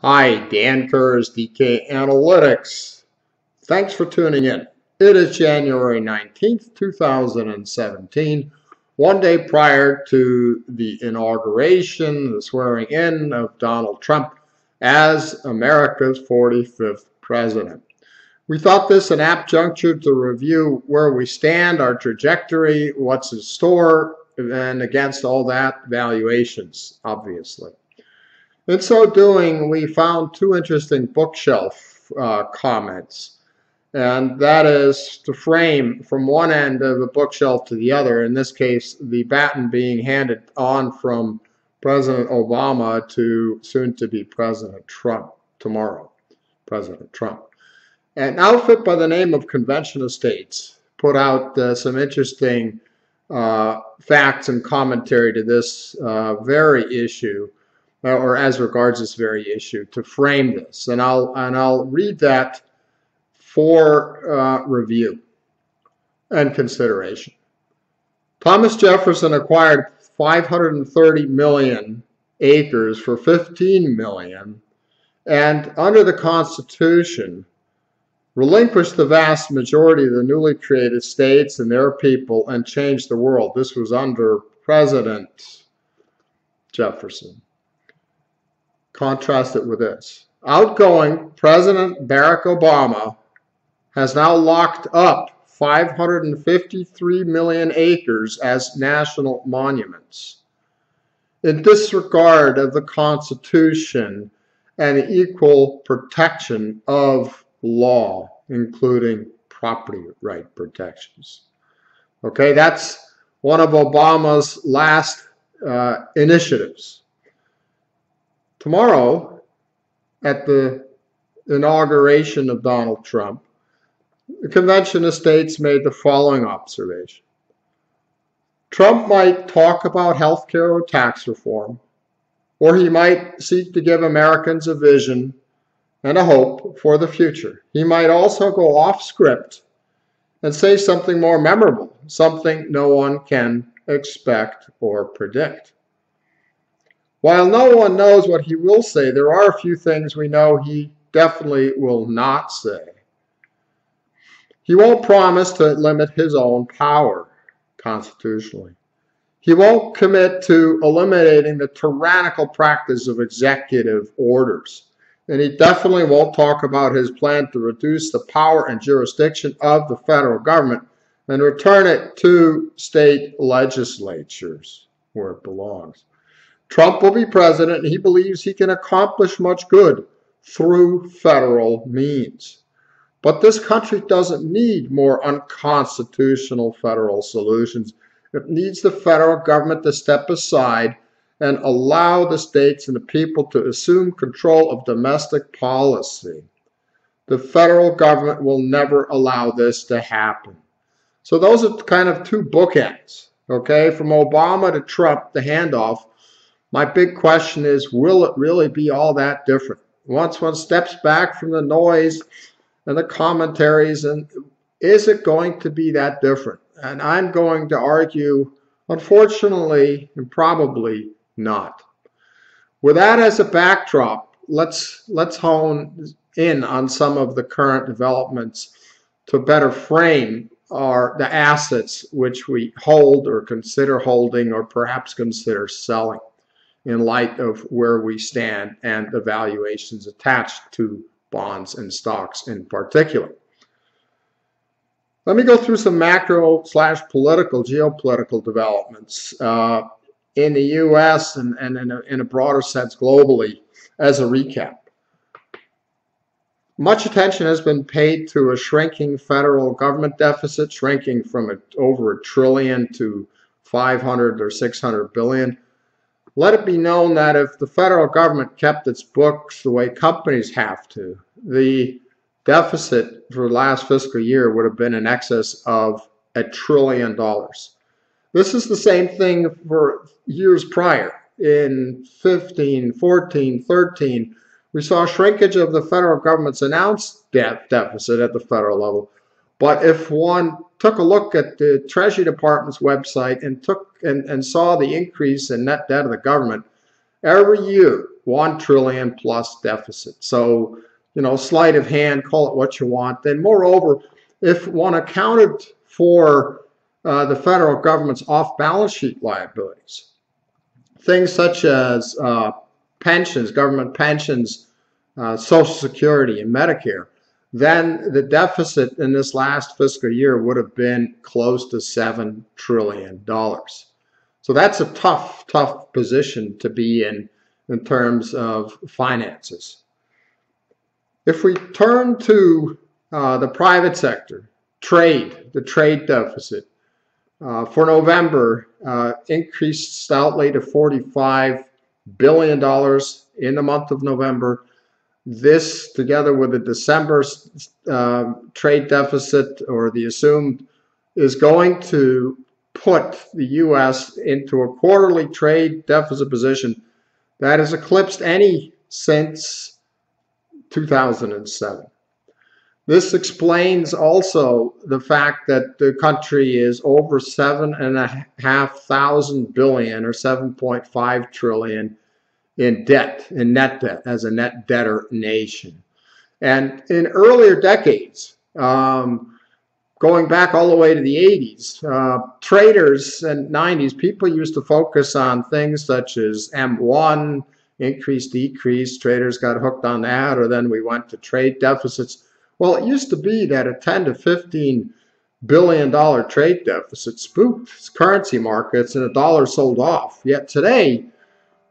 Hi, Dan Kerr's DK Analytics. Thanks for tuning in. It is January 19th, 2017, one day prior to the inauguration, the swearing in of Donald Trump as America's 45th president. We thought this an apt juncture to review where we stand, our trajectory, what's in store, and against all that, valuations, obviously. In so doing, we found two interesting bookshelf comments, and that is to frame from one end of the bookshelf to the other, in this case, the baton being handed on from President Obama to soon-to-be President Trump tomorrow, President Trump. An outfit by the name of Convention of States put out some interesting facts and commentary to this very issue, or as regards this very issue, to frame this, and I'll read that for review and consideration. Thomas Jefferson acquired 530 million acres for 15 million, and under the Constitution, relinquished the vast majority of the newly created states and their people and changed the world. This was under President Jefferson. Contrast it with this. Outgoing President Barack Obama has now locked up 553 million acres as national monuments in disregard of the Constitution and equal protection of law, including property right protections. Okay, that's one of Obama's last initiatives. Tomorrow, at the inauguration of Donald Trump, the Convention of States made the following observation. Trump might talk about health care or tax reform, or he might seek to give Americans a vision and a hope for the future. He might also go off script and say something more memorable, something no one can expect or predict. While no one knows what he will say, there are a few things we know he definitely will not say. He won't promise to limit his own power constitutionally. He won't commit to eliminating the tyrannical practice of executive orders. And he definitely won't talk about his plan to reduce the power and jurisdiction of the federal government and return it to state legislatures where it belongs. Trump will be president, and he believes he can accomplish much good through federal means. But this country doesn't need more unconstitutional federal solutions. It needs the federal government to step aside and allow the states and the people to assume control of domestic policy. The federal government will never allow this to happen. So those are kind of two bookends, okay? From Obama to Trump, the handoff. My big question is, will it really be all that different? Once one steps back from the noise and the commentaries, and is it going to be that different? And I'm going to argue, unfortunately, and probably not. With that as a backdrop, let's hone in on some of the current developments to better frame the assets which we hold or consider holding or perhaps consider selling in light of where we stand and the valuations attached to bonds and stocks in particular. Let me go through some macro/political, geopolitical developments in the U.S. and in a broader sense globally as a recap. Much attention has been paid to a shrinking federal government deficit, shrinking from over $1 trillion to 500 or 600 billion. Let it be known that if the federal government kept its books the way companies have to, the deficit for last fiscal year would have been in excess of $1 trillion. This is the same thing for years prior. In 15, 14, 13, we saw shrinkage of the federal government's announced deficit at the federal level. But if one took a look at the Treasury Department's website and saw the increase in net debt of the government, every year $1 trillion plus deficit. So, you know, sleight of hand, call it what you want. Then moreover, if one accounted for the federal government's off-balance sheet liabilities, things such as pensions, government pensions, Social Security, and Medicare, then the deficit in this last fiscal year would have been close to $7 trillion. So that's a tough position to be in terms of finances. If we turn to the private sector, the trade deficit, for November, increased stoutly to $45 billion in the month of November. This, together with the December trade deficit, or the assumed, is going to put the U.S. into a quarterly trade deficit position that has eclipsed any since 2007. This explains also the fact that the country is over $7,500 billion, or 7.5 trillion, in debt, in net debt, as a net debtor nation. And in earlier decades, going back all the way to the 80s, traders and 90s, people used to focus on things such as M1, increase, decrease. Traders got hooked on that, or then we went to trade deficits. Well, it used to be that a $10 to $15 billion trade deficit spooked currency markets and the dollar sold off. Yet today,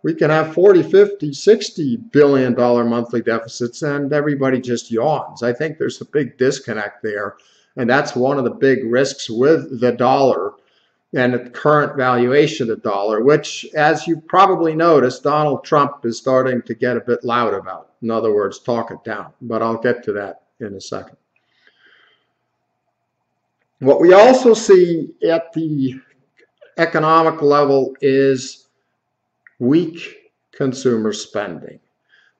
we can have 40, 50, $60 billion monthly deficits and everybody just yawns. I think there's a big disconnect there. And that's one of the big risks with the dollar and the current valuation of the dollar, which, as you probably noticed, Donald Trump is starting to get a bit loud about. In other words, talk it down. But I'll get to that in a second. What we also see at the economic level is weak consumer spending.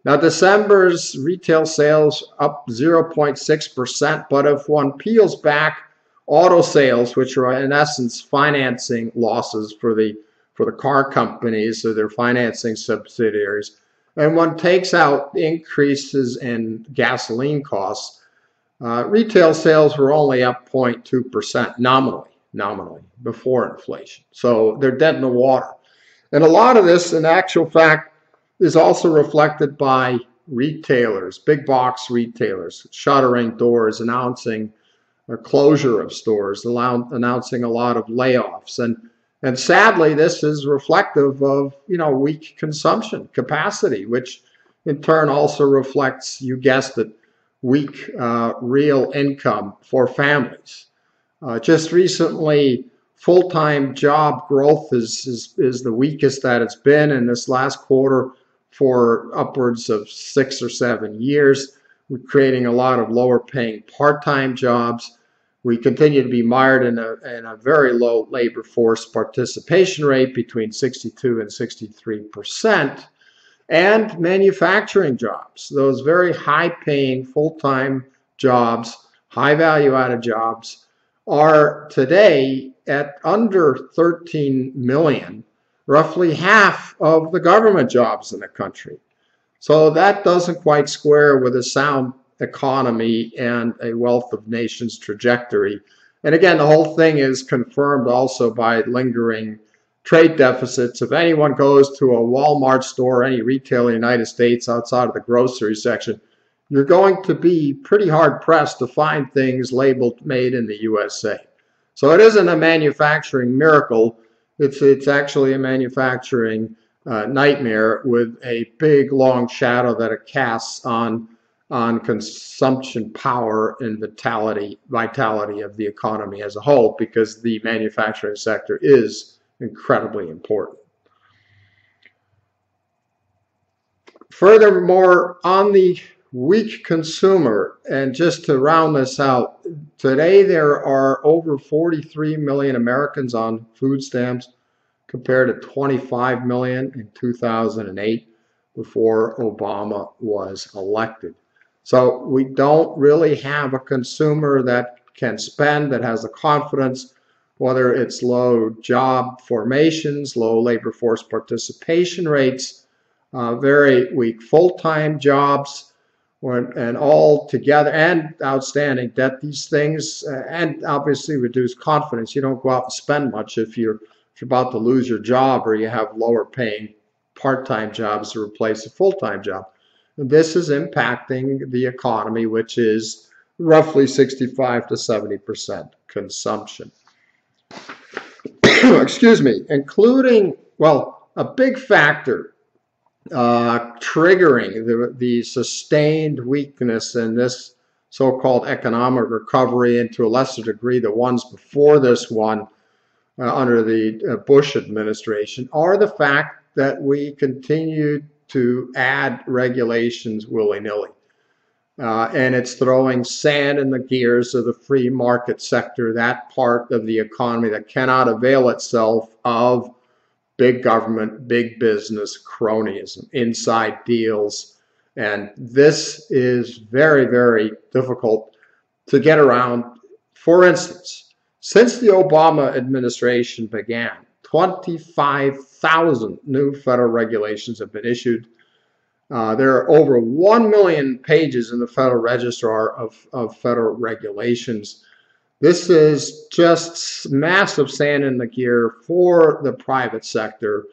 Now, December's retail sales up 0.6%, but if one peels back auto sales, which are in essence financing losses for the car companies, so their financing subsidiaries, and one takes out increases in gasoline costs, retail sales were only up 0.2% nominally before inflation. So they're dead in the water. And a lot of this, in actual fact, is also reflected by retailers, big box retailers, shuttering doors, announcing a closure of stores, announcing a lot of layoffs. And sadly, this is reflective of, weak consumption capacity, which in turn also reflects, you guessed it, weak real income for families. Just recently, full-time job growth is the weakest that it's been in this last quarter for upwards of 6 or 7 years. We're creating a lot of lower-paying part-time jobs. We continue to be mired in a very low labor force participation rate between 62 and 63%. And manufacturing jobs, those very high-paying full-time jobs, high value-added jobs, are today at under 13 million, roughly half of the government jobs in the country. So that doesn't quite square with a sound economy and a wealth of nations trajectory. And again, the whole thing is confirmed also by lingering trade deficits. If anyone goes to a Walmart store, any retailer in the United States outside of the grocery section, you're going to be pretty hard pressed to find things labeled made in the USA. So it isn't a manufacturing miracle. It's actually a manufacturing nightmare with a big long shadow that it casts on consumption power and vitality of the economy as a whole, because the manufacturing sector is incredibly important. Furthermore, on the weak consumer, and just to round this out, today there are over 43 million Americans on food stamps compared to 25 million in 2008 before Obama was elected. So we don't really have a consumer that can spend, that has the confidence, whether it's low job formations, low labor force participation rates, very weak full-time jobs, and all together, and outstanding debt. These things, and obviously reduced confidence. You don't go out and spend much if you're about to lose your job or you have lower paying part-time jobs to replace a full-time job. And this is impacting the economy, which is roughly 65 to 70% consumption. Excuse me, including, well, a big factor triggering the sustained weakness in this so-called economic recovery, and to a lesser degree the ones before this one under the Bush administration, are the fact that we continue to add regulations willy-nilly. And it's throwing sand in the gears of the free market sector, that part of the economy that cannot avail itself of big government, big business, cronyism, inside deals. And this is very, very difficult to get around. For instance, since the Obama administration began, 25,000 new federal regulations have been issued. There are over 1 million pages in the Federal Register of federal regulations. This is just massive sand in the gear for the private sector.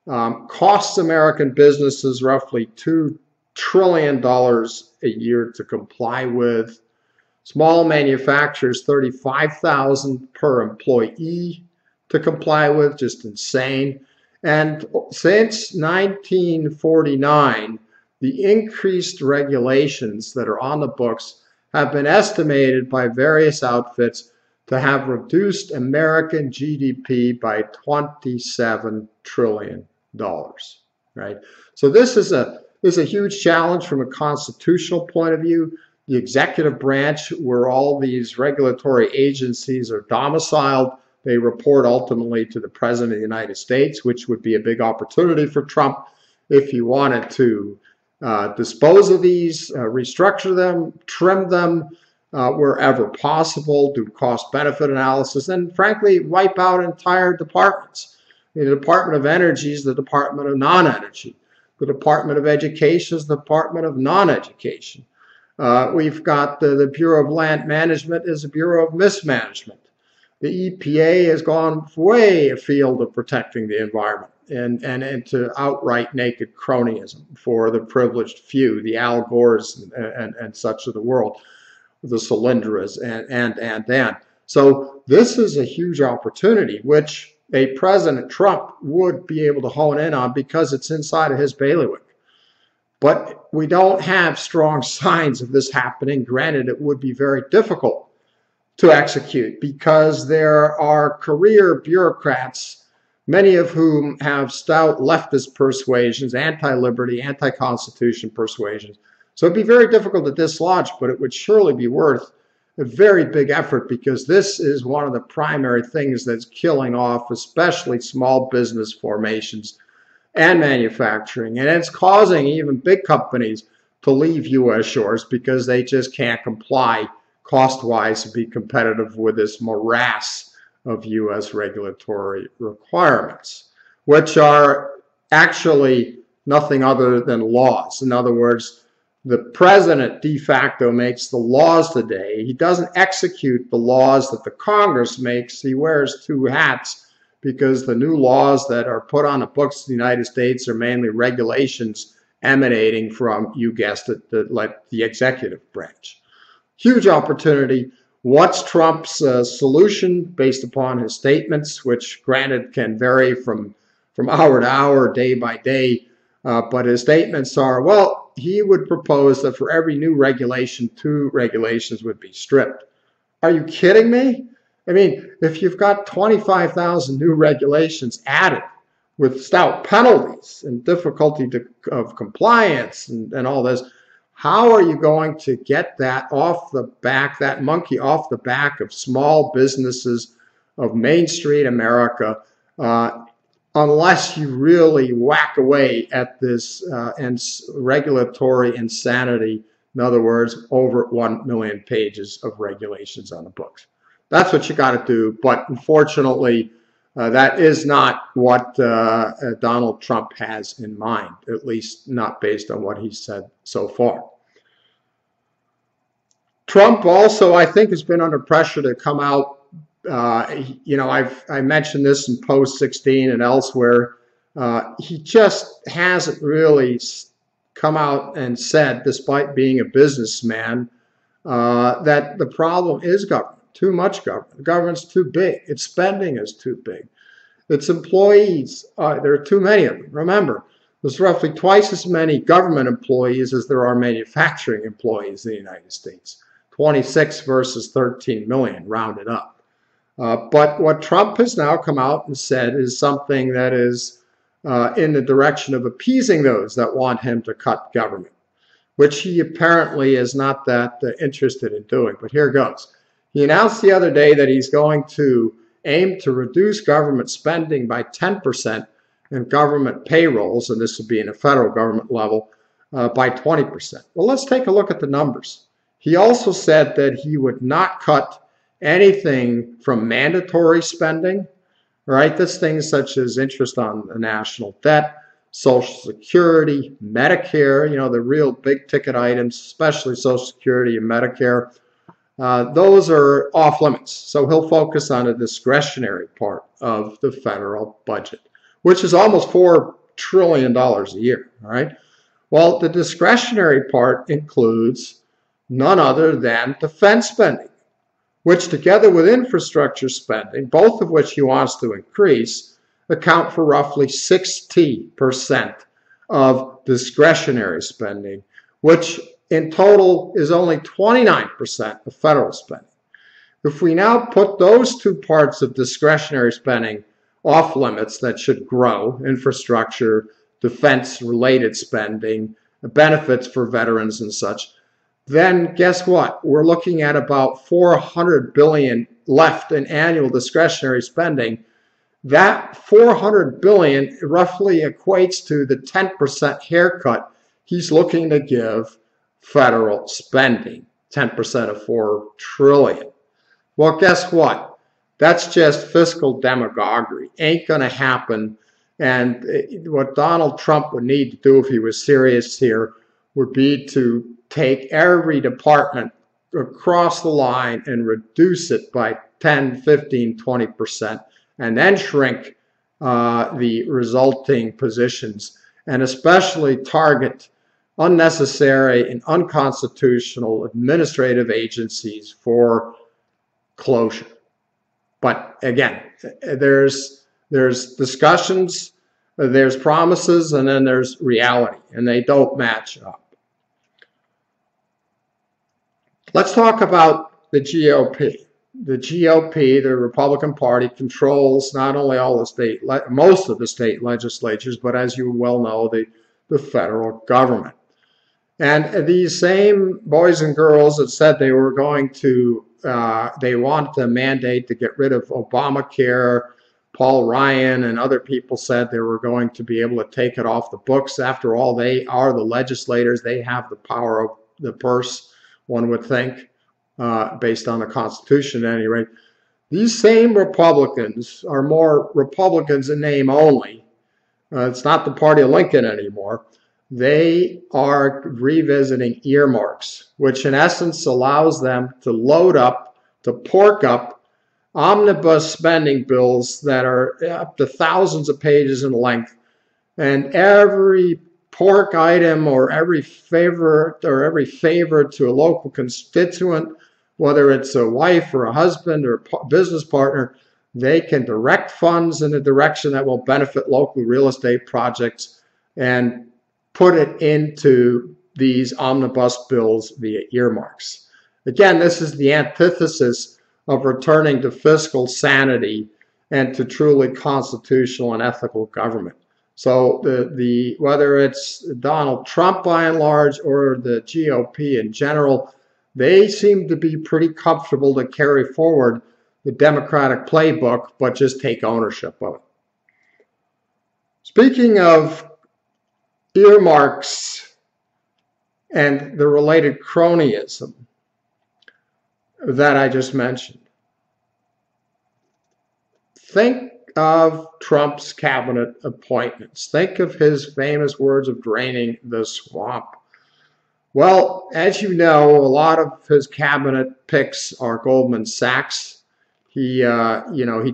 Costs American businesses roughly $2 trillion a year to comply with. Small manufacturers, $35,000 per employee to comply with, just insane. And since 1949, the increased regulations that are on the books have been estimated by various outfits to have reduced American GDP by $27 trillion, right? So this is a huge challenge from a constitutional point of view. The executive branch, where all these regulatory agencies are domiciled, they report ultimately to the President of the United States, which would be a big opportunity for Trump if he wanted to dispose of these, restructure them, trim them wherever possible, do cost-benefit analysis, and frankly, wipe out entire departments. The Department of Energy is the Department of non-energy. The Department of Education is the Department of non-education. We've got the Bureau of Land Management is the Bureau of Mismanagement. The EPA has gone way afield of protecting the environment and into outright naked cronyism for the privileged few, the Al Gores and such of the world, the Solyndras and. So this is a huge opportunity, which a President Trump would be able to hone in on because it's inside of his bailiwick. But we don't have strong signs of this happening. Granted, it would be very difficult to execute because there are career bureaucrats, many of whom have stout leftist persuasions, anti-liberty, anti-constitution persuasions. So it'd be very difficult to dislodge, but it would surely be worth a very big effort because this is one of the primary things that's killing off especially small business formations and manufacturing. And it's causing even big companies to leave U.S. shores because they just can't comply cost-wise to be competitive with this morass of U.S. regulatory requirements, which are actually nothing other than laws. In other words, the president de facto makes the laws today. He doesn't execute the laws that the Congress makes. He wears two hats because the new laws that are put on the books of the United States are mainly regulations emanating from, you guessed it, the executive branch. Huge opportunity. What's Trump's solution based upon his statements, which granted can vary from hour to hour, day by day, but his statements are, well, he would propose that for every new regulation, 2 regulations would be stripped. Are you kidding me? I mean, if you've got 25,000 new regulations added with stout penalties and difficulty of compliance and all this, how are you going to get that off the back, that monkey off the back of small businesses of Main Street America, unless you really whack away at this regulatory insanity? In other words, over 1 million pages of regulations on the books. That's what you got to do. But unfortunately, That is not what Donald Trump has in mind, at least not based on what he's said so far. Trump also, I think, has been under pressure to come out. I mentioned this in Post 16 and elsewhere. He just hasn't really come out and said, despite being a businessman, that the problem is government. Too much government. The government's too big. Its spending is too big. Its employees, there are too many of them. Remember, there's roughly twice as many government employees as there are manufacturing employees in the United States. 26 versus 13 million, rounded up. But what Trump has now come out and said is something that is in the direction of appeasing those that want him to cut government, which he apparently is not that interested in doing. But here goes. He announced the other day that he's going to aim to reduce government spending by 10% and government payrolls, and this would be in a federal government level, by 20%. Well, let's take a look at the numbers. He also said that he would not cut anything from mandatory spending, right? That's things such as interest on the national debt, Social Security, Medicare, the real big ticket items, especially Social Security and Medicare. Those are off limits. So he'll focus on a discretionary part of the federal budget, which is almost $4 trillion a year, all right? Well, the discretionary part includes none other than defense spending, which together with infrastructure spending, both of which he wants to increase, account for roughly 60% of discretionary spending, which in total is only 29% of federal spending. If we now put those two parts of discretionary spending off limits that should grow, infrastructure, defense-related spending, benefits for veterans and such, then guess what? We're looking at about $400 billion left in annual discretionary spending. That $400 billion roughly equates to the 10% haircut he's looking to give federal spending, 10% of $4 trillion. Well, guess what? That's just fiscal demagoguery. Ain't going to happen. And what Donald Trump would need to do if he was serious here would be to take every department across the line and reduce it by 10, 15, 20%, and then shrink the resulting positions, and especially target unnecessary and unconstitutional administrative agencies for closure. But again, there's discussions, there's promises, and then there's reality, and they don't match up. Let's talk about the GOP. The GOP, the Republican Party, controls not only all the most of the state legislatures, but as you well know, the federal government. And these same boys and girls that said they were going to, they want the mandate to get rid of Obamacare. Paul Ryan and other people said they were going to be able to take it off the books. After all, they are the legislators. They have the power of the purse, one would think, based on the Constitution at any rate. These same Republicans are more Republicans in name only. It's not the party of Lincoln anymore. They are revisiting earmarks, which in essence allows them to load up, to pork up omnibus spending bills that are up to thousands of pages in length. And every pork item or every favor to a local constituent, whether it's a wife or a husband or a business partner, they can direct funds in a direction that will benefit local real estate projects and put it into these omnibus bills via earmarks. Again, this is the antithesis of returning to fiscal sanity and to truly constitutional and ethical government. So whether it's Donald Trump by and large or the GOP in general, they seem to be pretty comfortable to carry forward the Democratic playbook, but just take ownership of it. Speaking of earmarks and the related cronyism that I just mentioned, think of Trump's cabinet appointments. Think of his famous words of draining the swamp. Well, as you know, a lot of his cabinet picks are Goldman Sachs. He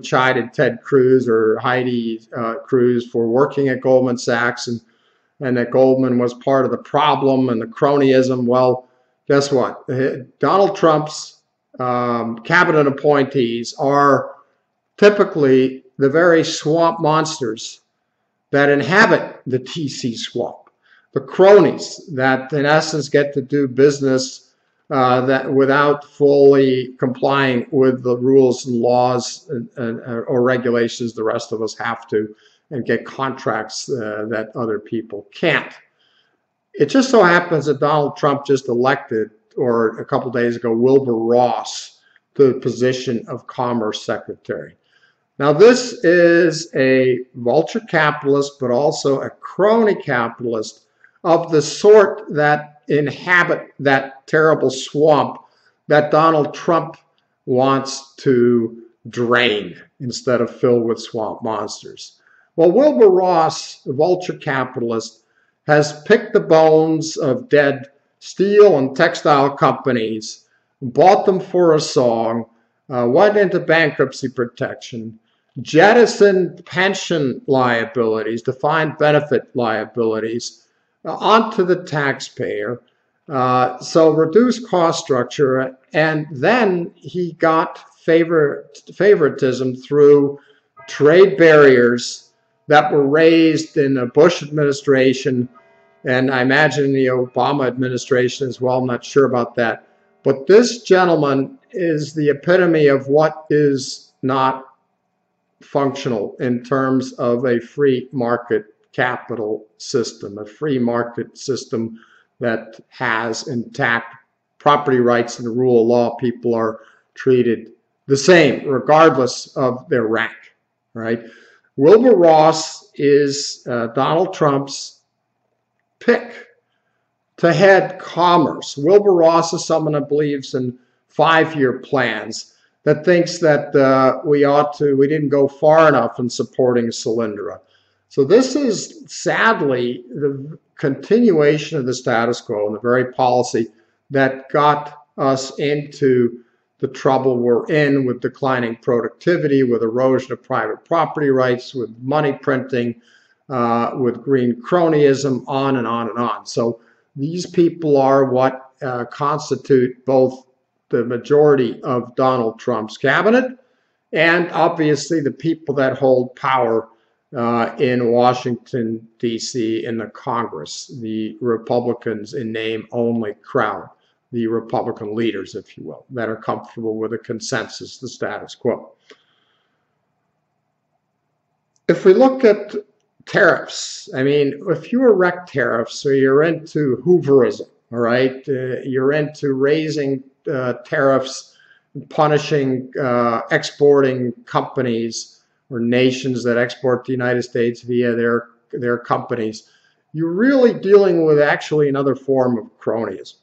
chided Ted Cruz or Heidi Cruz for working at Goldman Sachs, and that Goldman was part of the problem and the cronyism. Well, guess what? Donald Trump's cabinet appointees are typically the very swamp monsters that inhabit the TC swamp. The cronies that in essence get to do business that without fully complying with the rules and laws or regulations the rest of us have to, and get contracts that other people can't. It just so happens that Donald Trump just elected, or a couple days ago, Wilbur Ross to the position of Commerce Secretary. Now, this is a vulture capitalist, but also a crony capitalist of the sort that inhabit that terrible swamp that Donald Trump wants to drain instead of fill with swamp monsters. Well, Wilbur Ross, the vulture capitalist, has picked the bones of dead steel and textile companies, bought them for a song, went into bankruptcy protection, jettisoned pension liabilities, defined benefit liabilities, onto the taxpayer, so reduced cost structure, and then he got favoritism through trade barriers that were raised in the Bush administration, and I imagine the Obama administration as well. I'm not sure about that. But this gentleman is the epitome of what is not functional in terms of a free market capital system, a free market system that has intact property rights and the rule of law. People are treated the same regardless of their rank, right? Wilbur Ross is Donald Trump's pick to head commerce. Wilbur Ross is someone that believes in 5-year plans, that thinks that we didn't go far enough in supporting Solyndra. So this is sadly the continuation of the status quo and the very policy that got us into the trouble we're in with declining productivity, with erosion of private property rights, with money printing, with green cronyism, on and on and on. So these people are what constitute both the majority of Donald Trump's cabinet and obviously the people that hold power in Washington, D.C., in the Congress, the Republicans in name only crowd, the Republican leaders, if you will, that are comfortable with a consensus, the status quo. If we look at tariffs, I mean, if you erect tariffs or you're into Hooverism, all right, you're into raising tariffs, punishing exporting companies or nations that export to the United States via their companies, you're really dealing with actually another form of cronyism.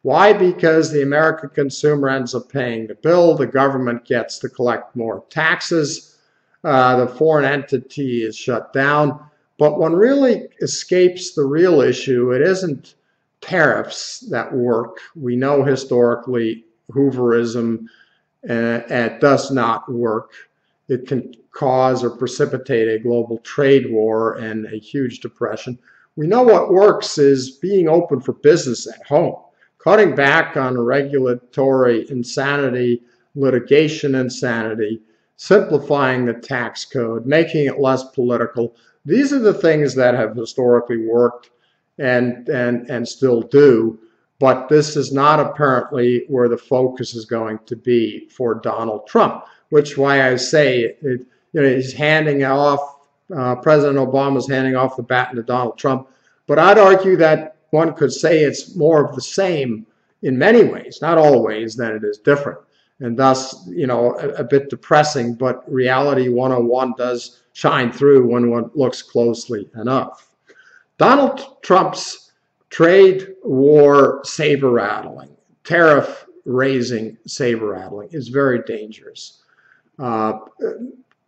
Why? Because the American consumer ends up paying the bill, the government gets to collect more taxes, the foreign entity is shut down. But what really escapes the real issue, it isn't tariffs that work. We know historically Hooverism does not work. It can cause or precipitate a global trade war and a huge depression. We know what works is being open for business at home, cutting back on regulatory insanity, litigation insanity, simplifying the tax code, making it less political. These are the things that have historically worked and still do, but this is not apparently where the focus is going to be for Donald Trump, which is why I say he's handing off, President Obama's handing off the baton to Donald Trump. But I'd argue that one could say it's more of the same in many ways, not always, than it is different. And thus, a bit depressing, but reality 101 does shine through when one looks closely enough. Donald Trump's trade war saber-rattling, tariff-raising saber-rattling is very dangerous.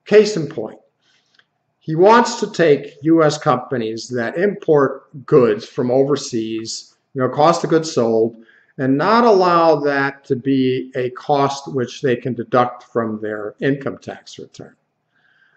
Case in point, he wants to take U.S. companies that import goods from overseas, cost of goods sold, and not allow that to be a cost which they can deduct from their income tax return.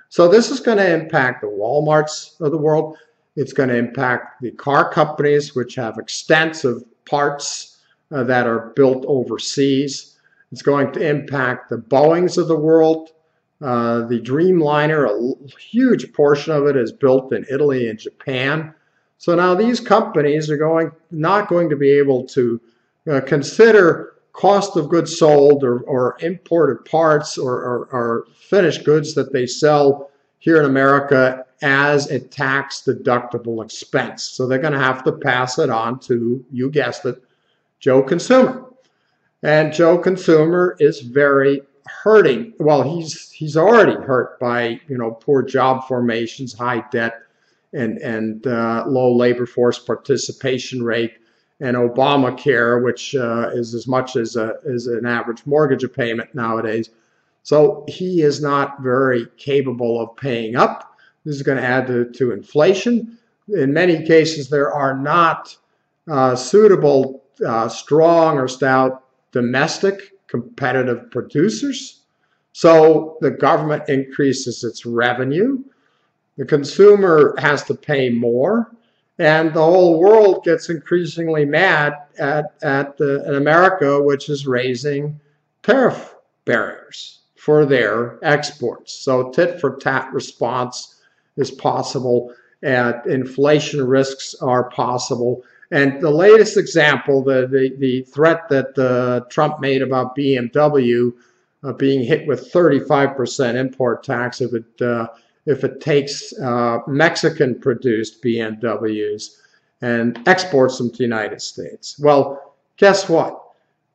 So this is going to impact the Walmarts of the world. It's going to impact the car companies, which have extensive parts that are built overseas. It's going to impact the Boeings of the world. The Dreamliner, a huge portion of it is built in Italy and Japan. So now these companies are not going to be able to consider cost of goods sold or imported parts or finished goods that they sell here in America as a tax deductible expense. So they're going to have to pass it on to, you guessed it, Joe Consumer. And Joe Consumer is very hurting. Well, he's already hurt by poor job formations, high debt, and low labor force participation rate, and Obamacare, which is as much as an average mortgage payment nowadays. So he is not very capable of paying up. This is going to add to inflation. In many cases, there are not suitable, strong or stout domestic competitive producers. So the government increases its revenue. The consumer has to pay more. And the whole world gets increasingly mad at America, which is raising tariff barriers for their exports. So tit-for-tat response is possible, and inflation risks are possible. And the latest example, the threat that Trump made about BMW being hit with 35% import tax if it takes Mexican-produced BMWs and exports them to the United States. Well, guess what?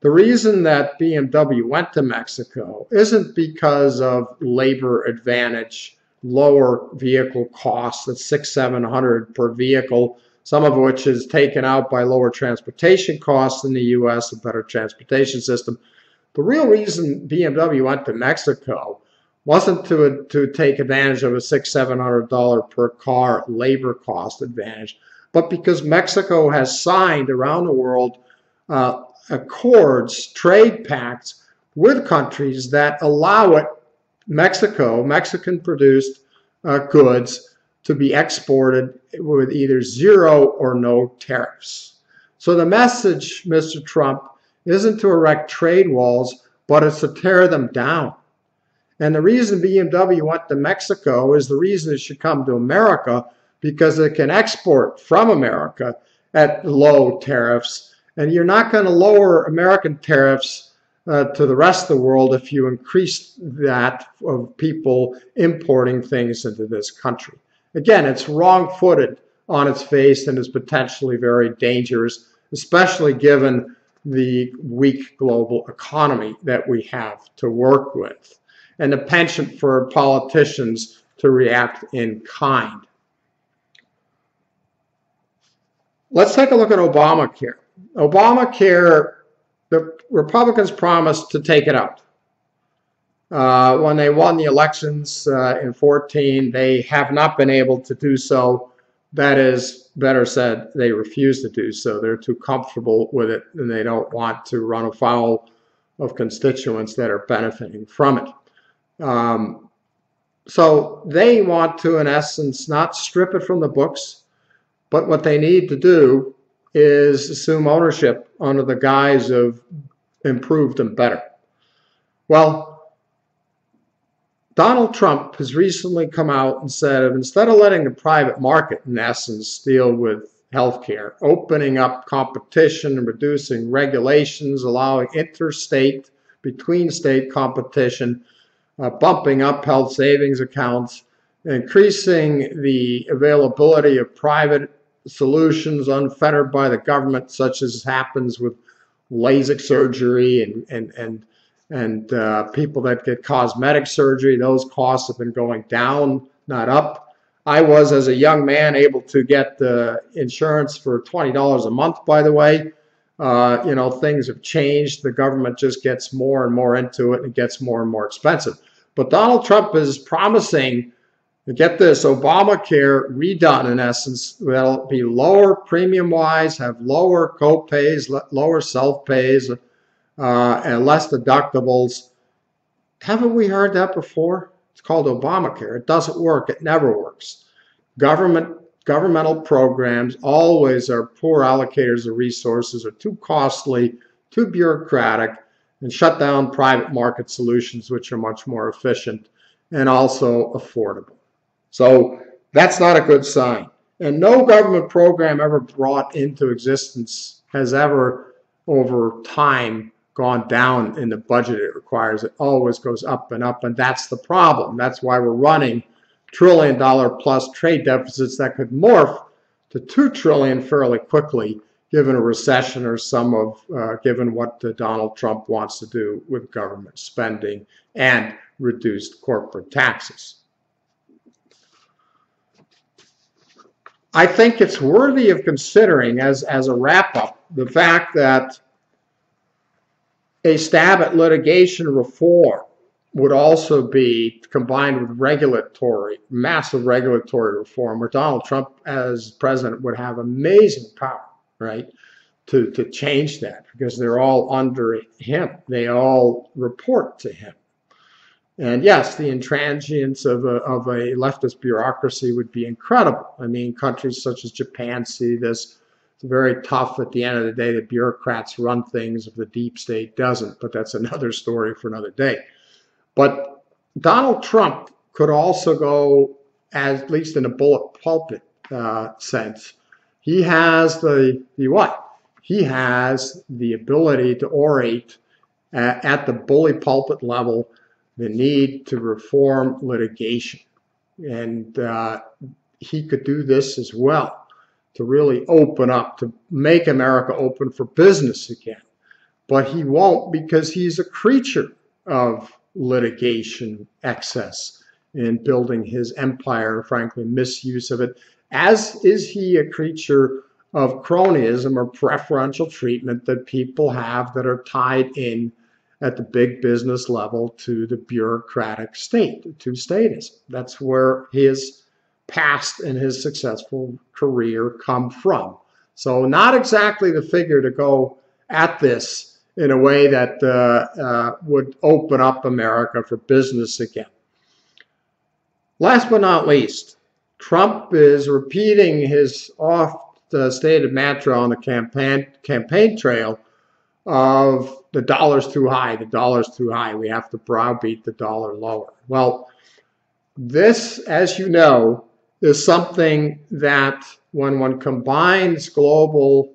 The reason that BMW went to Mexico isn't because of labor advantage, lower vehicle costs at $600-700 per vehicle, some of which is taken out by lower transportation costs in the U.S., a better transportation system. The real reason BMW went to Mexico wasn't to take advantage of a $600-700 per car labor cost advantage, but because Mexico has signed around the world accords, trade pacts with countries that allow Mexican-produced goods to be exported with either zero or no tariffs. So the message, Mr. Trump, isn't to erect trade walls, but it's to tear them down. And the reason BMW went to Mexico is the reason it should come to America, because it can export from America at low tariffs. And you're not going to lower American tariffs to the rest of the world if you increase that of people importing things into this country. Again, it's wrong-footed on its face and is potentially very dangerous, especially given the weak global economy that we have to work with, and the penchant for politicians to react in kind. Let's take a look at Obamacare. Obamacare, the Republicans promised to take it out. When they won the elections in 2014, they have not been able to do so. That is, better said, they refuse to do so. They're too comfortable with it, and they don't want to run afoul of constituents that are benefiting from it. So they want to, in essence, not strip it from the books, but what they need to do is assume ownership under the guise of improved and better. Well, Donald Trump has recently come out and said, instead of letting the private market, in essence, deal with healthcare, opening up competition and reducing regulations, allowing interstate, between state competition, bumping up health savings accounts, increasing the availability of private solutions unfettered by the government, such as happens with LASIK surgery and people that get cosmetic surgery. Those costs have been going down, not up. I was, as a young man, able to get insurance for $20 a month, by the way. Things have changed. The government just gets more and more into it, and it gets more and more expensive. But Donald Trump is promising, get this, Obamacare redone in essence. That'll be lower premium-wise, have lower co-pays, lower self-pays, and less deductibles. Haven't we heard that before? It's called Obamacare. It doesn't work. It never works. Governmental programs always are poor allocators of resources, are too costly, too bureaucratic, and shut down private market solutions, which are much more efficient and also affordable. So that's not a good sign. And no government program ever brought into existence has ever, over time, gone down in the budget it requires. It always goes up, and that's the problem. That's why we're running trillion-dollar plus trade deficits that could morph to $2 trillion fairly quickly, given a recession or given what Donald Trump wants to do with government spending and reduced corporate taxes. I think it's worthy of considering, as a wrap-up, the fact that a stab at litigation reform would also be combined with massive regulatory reform, where Donald Trump as president would have amazing power, right, to change that, because they're all under him. They all report to him. And yes, the intransigence of a leftist bureaucracy would be incredible. I mean, countries such as Japan see this. It's very tough. At the end of the day, the bureaucrats run things if the deep state doesn't, but that's another story for another day. But Donald Trump could also go, at least in a bullet pulpit sense, he has He has the ability to orate at the bully pulpit level the need to reform litigation. And he could do this as well, to really open up, to make America open for business again. But he won't, because he's a creature of litigation excess in building his empire, frankly, misuse of it, as is he a creature of cronyism or preferential treatment that people have that are tied in at the big business level to the bureaucratic state, to statism. That's where his past and his successful career come from. So not exactly the figure to go at this in a way that would open up America for business again. Last but not least, Trump is repeating his oft-stated mantra on the campaign trail of the dollar's too high, the dollar's too high. We have to browbeat the dollar lower. Well, this, as you know, is something that when one combines global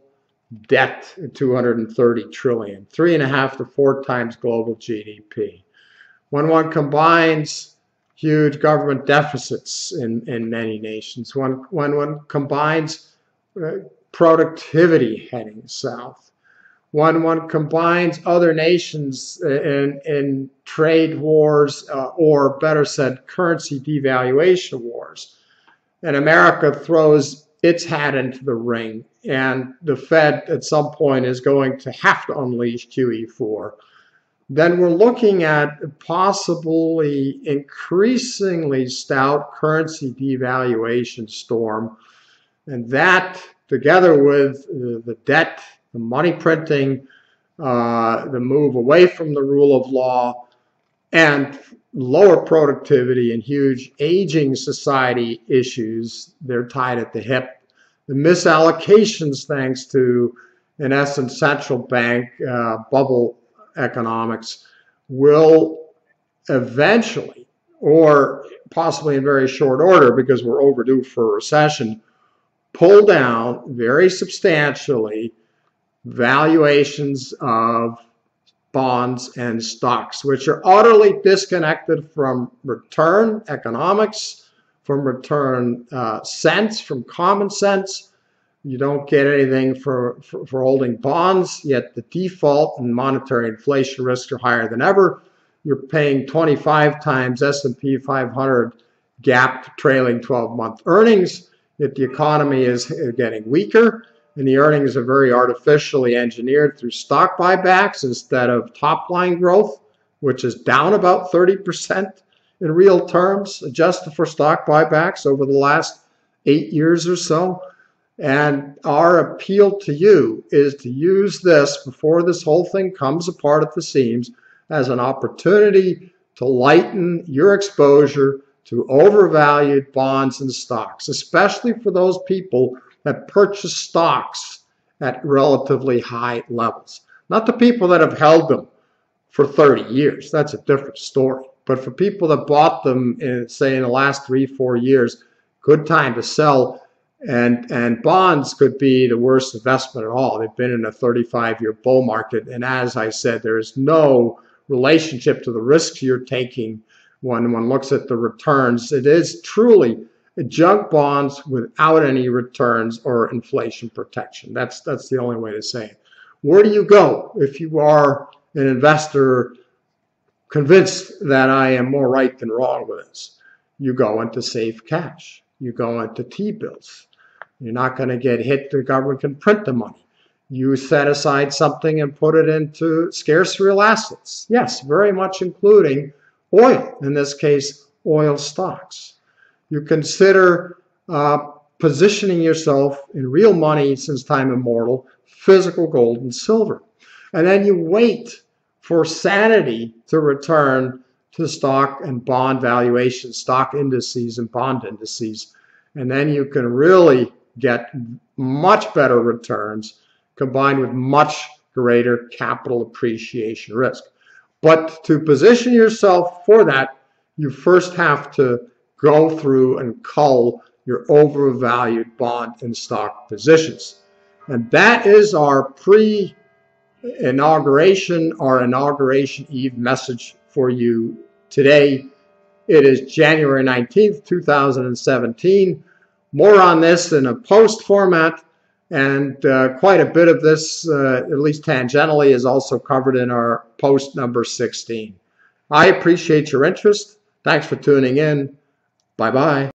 debt at $230 trillion, 3.5 to 4 times global GDP, when one combines huge government deficits in many nations, when one combines productivity heading south, when one combines other nations in trade wars, or better said, currency devaluation wars, and America throws its hat into the ring, and the Fed at some point is going to have to unleash QE4, then we're looking at a possibly increasingly stout currency devaluation storm. And that, together with the debt, the money printing, the move away from the rule of law, and lower productivity and huge aging society issues, they're tied at the hip. The misallocations, thanks to, in essence, central bank bubble economics, will eventually, or possibly in very short order because we're overdue for a recession, pull down very substantially valuations of bonds and stocks, which are utterly disconnected from return economics, from return sense, from common sense. You don't get anything for holding bonds, yet the default and monetary inflation risks are higher than ever. You're paying 25 times S&P 500 GAAP trailing 12-month earnings, yet the economy is getting weaker, and the earnings are very artificially engineered through stock buybacks instead of top-line growth, which is down about 30%. in real terms, adjusted for stock buybacks over the last 8 years or so. And our appeal to you is to use this before this whole thing comes apart at the seams as an opportunity to lighten your exposure to overvalued bonds and stocks, especially for those people that purchase stocks at relatively high levels. Not the people that have held them for 30 years. That's a different story. But for people that bought them, say, in the last 3-4 years, good time to sell. And bonds could be the worst investment at all. They've been in a 35-year bull market. And as I said, there is no relationship to the risks you're taking when one looks at the returns. It is truly junk bonds without any returns or inflation protection. That's the only way to say it. Where do you go if you are an investor convinced that I am more right than wrong with this? You go into safe cash. You go into T-bills. You're not going to get hit. The government can print the money. You set aside something and put it into scarce real assets. Yes, very much including oil, in this case, oil stocks. You consider positioning yourself in real money since time immemorial, physical gold and silver. And then you wait for sanity to return to stock and bond valuations, stock indices and bond indices. And then you can really get much better returns combined with much greater capital appreciation risk. But to position yourself for that, you first have to go through and cull your overvalued bond and stock positions. And that is our pre-inauguration or inauguration eve message for you today. It is January 19th, 2017. More on this in a post format, and quite a bit of this, at least tangentially, is also covered in our post number 16. I appreciate your interest. Thanks for tuning in. Bye-bye.